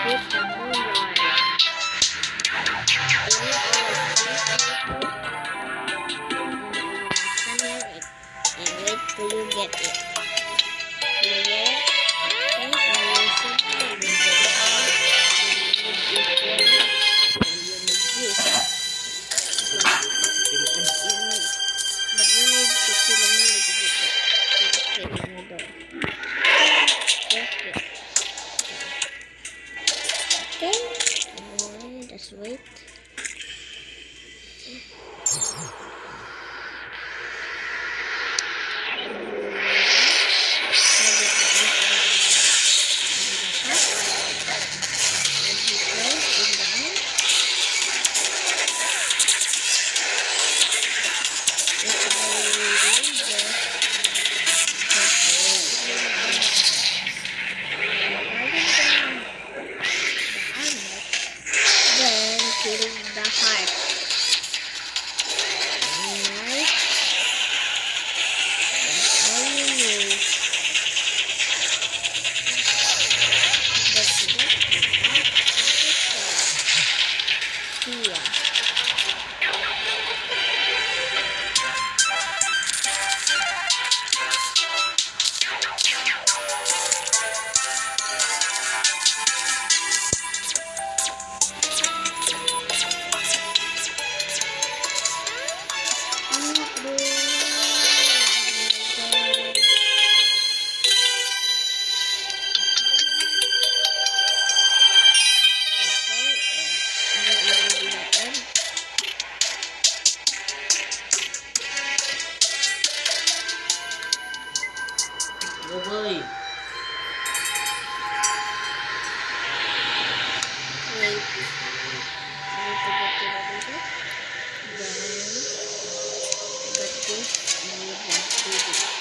hit the moonlight. And wait till you get it. You get it? Okay, and you simply will get it out. You need this one. And you need this. But you need to kill a minute to get it. To the middle. Okay, just wait. The heart. Alright. That's all you need. That's it. See ya. Vô bơi. Wait. I need to get to the river. Then got this and you have to do this.